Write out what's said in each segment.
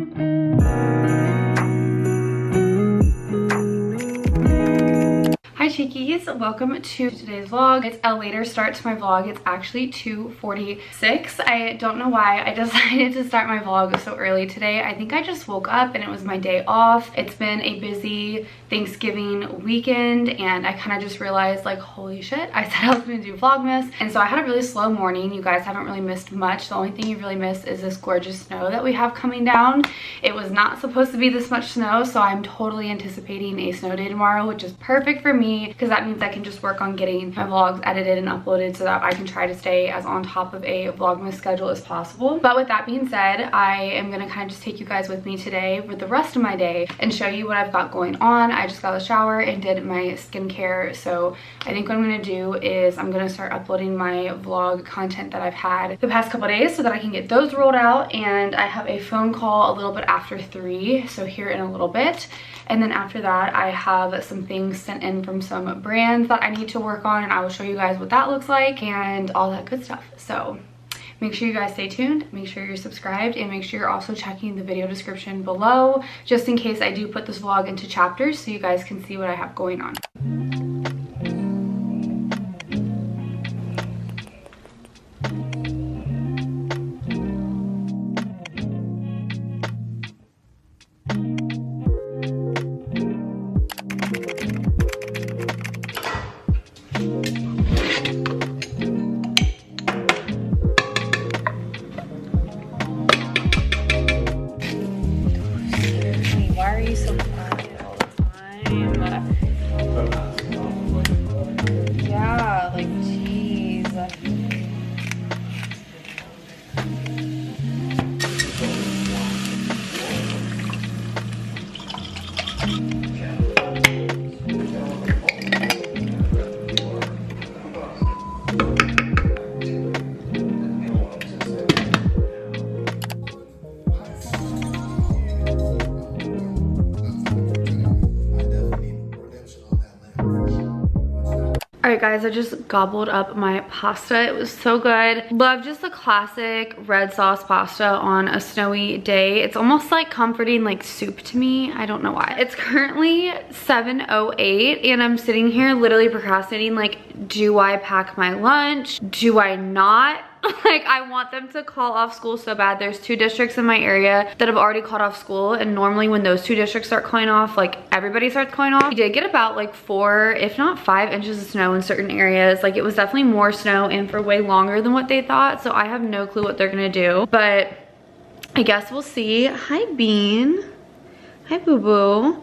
Hi Cheekies, welcome to today's vlog. It's a later start to my vlog. It's actually 2:46. I don't know why I decided to start my vlog so early today. I think I just woke up and it was my day off. It's been a busy Thanksgiving weekend and I kind of just realized, like, holy shit, I said I was gonna do Vlogmas. And so I had a really slow morning. You guys haven't really missed much. The only thing you really missed is this gorgeous snow that we have coming down. It was not supposed to be this much snow, so I'm totally anticipating a snow day tomorrow, which is perfect for me because that means I can just work on getting my vlogs edited and uploaded so that I can try to stay as on top of a Vlogmas schedule as possible. But with that being said, I am gonna kind of just take you guys with me today with the rest of my day and show you what I've got going on. I just got a shower and did my skincare, so I think what I'm gonna do is I'm gonna start uploading my vlog content that I've had the past couple days so that I can get those rolled out. And I have a phone call a little bit after 3, so here in a little bit. And then after that, I have some things sent in from some brands that I need to work on, and I will show you guys what that looks like and all that good stuff. So make sure you guys stay tuned, make sure you're subscribed, and make sure you're also checking the video description below just in case I do put this vlog into chapters so you guys can see what I have going on. Why are you so quiet all the time? Yeah, like, jeez. Alright guys, I just gobbled up my pasta. It was so good. Love just the classic red sauce pasta on a snowy day. It's almost like comforting like soup to me. I don't know why. It's currently 7:08 and I'm sitting here literally procrastinating, like, do I pack my lunch? Do I not? Like, I want them to call off school so bad. There's 2 districts in my area that have already called off school, and normally when those 2 districts start calling off, like, everybody starts calling off. We did get about like 4, if not 5 inches of snow in certain areas. Like, it was definitely more snow and for way longer than what they thought, so I have no clue what they're gonna do, but I guess we'll see. Hi Bean. Hi Boo Boo.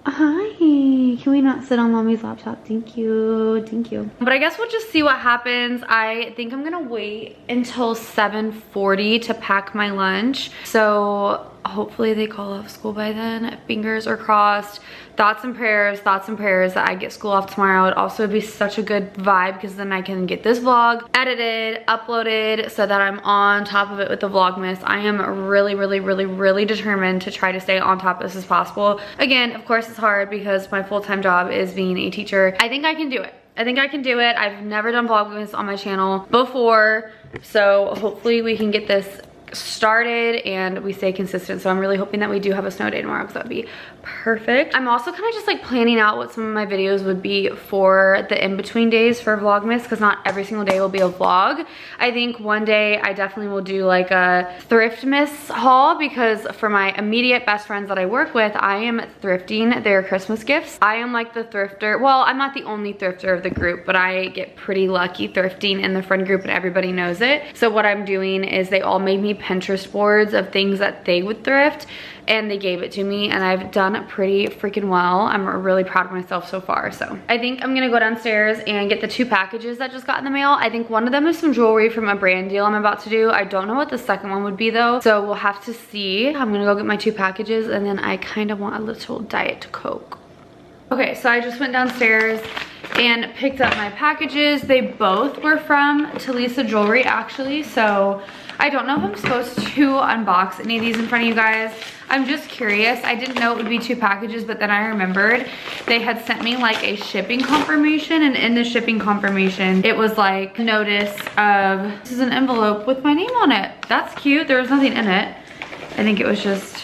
Hi, can we not sit on mommy's laptop? Thank you, thank you. But I guess we'll just see what happens. I think I'm gonna wait until 7:40 to pack my lunch. So hopefully they call off school by then. Fingers are crossed. Thoughts and prayers that I get school off tomorrow. It'd also be such a good vibe because then I can get this vlog edited, uploaded so that I'm on top of it with the Vlogmas. I am really determined to try to stay on top of this as possible. Again, of course it's hard because my full-time job is being a teacher. I think I can do it. I think I can do it. I've never done Vlogmas on my channel before, so hopefully we can get this started and we stay consistent. So I'm really hoping that we do have a snow day tomorrow because that would be perfect. I'm also kind of just like planning out what some of my videos would be for the in-between days for Vlogmas because not every single day will be a vlog. I think one day I definitely will do like a Thriftmas haul because for my immediate best friends that I work with, I am thrifting their Christmas gifts. I am like the thrifter. Well, I'm not the only thrifter of the group, but I get pretty lucky thrifting in the friend group and everybody knows it. So what I'm doing is they all made me Pinterest boards of things that they would thrift and they gave it to me and I've done pretty freaking well. I'm really proud of myself so far. So I think I'm gonna go downstairs and get the 2 packages that just got in the mail. I think one of them is some jewelry from a brand deal I'm about to do. I don't know what the second one would be though, so we'll have to see. I'm gonna go get my 2 packages and then I kind of want a little Diet Coke. Okay, so I just went downstairs and picked up my packages. They both were from Talisa Jewelry actually, so I don't know if I'm supposed to unbox any of these in front of you guys. I'm just curious. I didn't know it would be 2 packages, but then I remembered they had sent me like a shipping confirmation, and in the shipping confirmation, it was like notice of, this is an envelope with my name on it. That's cute. There was nothing in it. I think it was just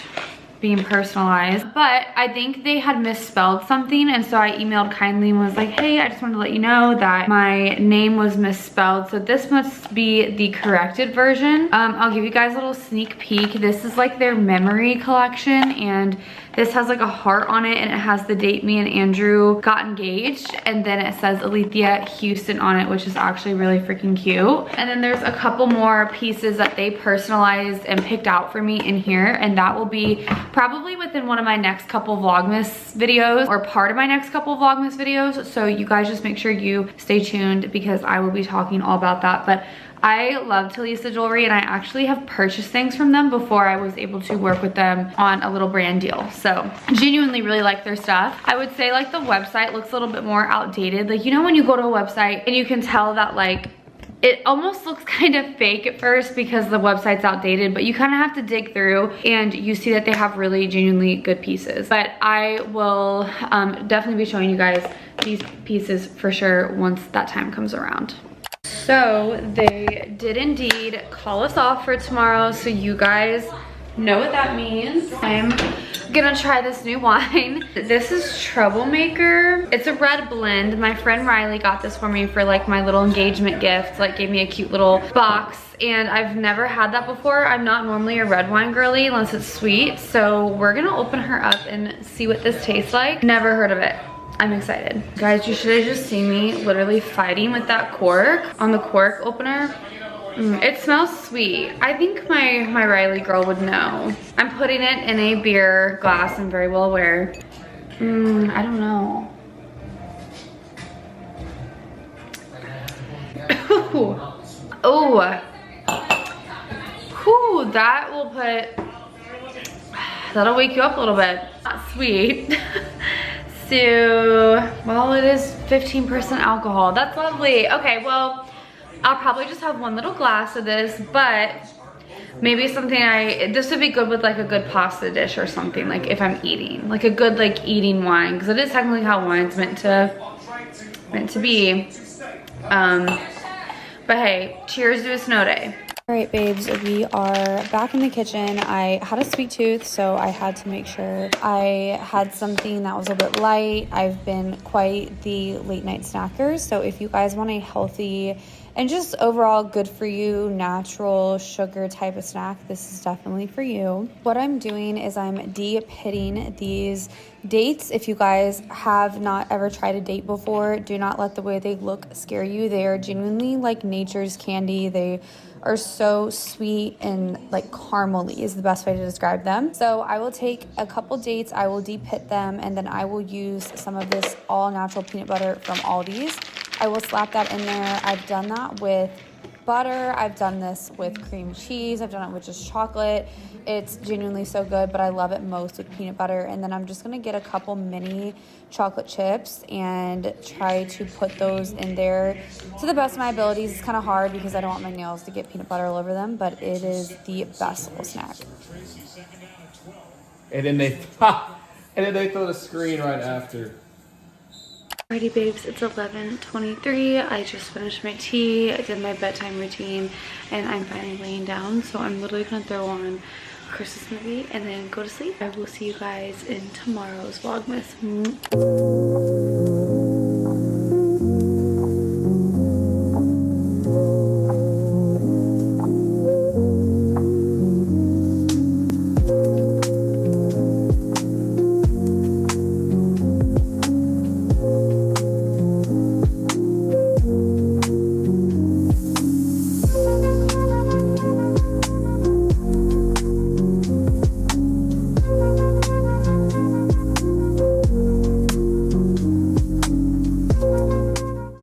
being personalized, but I think they had misspelled something, and so I emailed kindly and was like, hey, I just wanted to let you know that my name was misspelled, so this must be the corrected version. I'll give you guys a little sneak peek. This is like their memory collection, and this has like a heart on it, and it has the date me and Andrew got engaged, and then it says Alethea Houston on it, which is actually really freaking cute. And then there's a couple more pieces that they personalized and picked out for me in here, and that will be probably within one of my next couple Vlogmas videos, or part of my next couple Vlogmas videos. So you guys just make sure you stay tuned, because I will be talking all about that. But I love Talisa jewelry, and I actually have purchased things from them before I was able to work with them on a little brand deal. So genuinely really like their stuff. I would say like the website looks a little bit more outdated. Like, you know when you go to a website and you can tell that like it almost looks kind of fake at first because the website's outdated, but you kind of have to dig through and you see that they have really genuinely good pieces. But I will definitely be showing you guys these pieces for sure once that time comes around. So they did indeed call us off for tomorrow, so you guys know what that means. I'm gonna try this new wine. This is Troublemaker. It's a red blend. My friend Riley got this for me for like my little engagement gift, like gave me a cute little box, and I've never had that before. I'm not normally a red wine girly unless it's sweet, so we're gonna open her up and see what this tastes like. Never heard of it. I'm excited. Guys, you should have just seen me literally fighting with that cork on the cork opener. It smells sweet. I think my Riley girl would know. I'm putting it in a beer glass, I'm very well aware. I don't know. Oh. Ooh, that will that'll wake you up a little bit. Not sweet. So, well, it is 15% alcohol. That's lovely. Okay, well, I'll probably just have one little glass of this, but maybe something this would be good with like a good pasta dish or something, like if I'm eating, like a good like eating wine, because it is technically how wine's meant to be. But hey, cheers to a snow day. All right, babes, we are back in the kitchen. I had a sweet tooth, so I had to make sure I had something that was a bit light. I've been quite the late night snacker, so if you guys want a healthy and just overall good for you, natural sugar type of snack, this is definitely for you. What I'm doing is I'm de-pitting these dates. If you guys have not ever tried a date before, do not let the way they look scare you. They are genuinely like nature's candy. They are so sweet and like caramely is the best way to describe them. So I will take a couple dates, I will de-pit them, and then I will use some of this all natural peanut butter from Aldi's. I will slap that in there. I've done that with butter. I've done this with cream cheese. I've done it with just chocolate. It's genuinely so good, but I love it most with peanut butter. And then I'm just going to get a couple mini chocolate chips and try to put those in there to the best of my abilities. It's kind of hard because I don't want my nails to get peanut butter all over them, but it is the best little snack. And then they throw the screen right after. Alrighty, babes, it's 11:23. I just finished my tea, I did my bedtime routine, and I'm finally laying down. So I'm literally gonna throw on a Christmas movie and then go to sleep. I will see you guys in tomorrow's Vlogmas.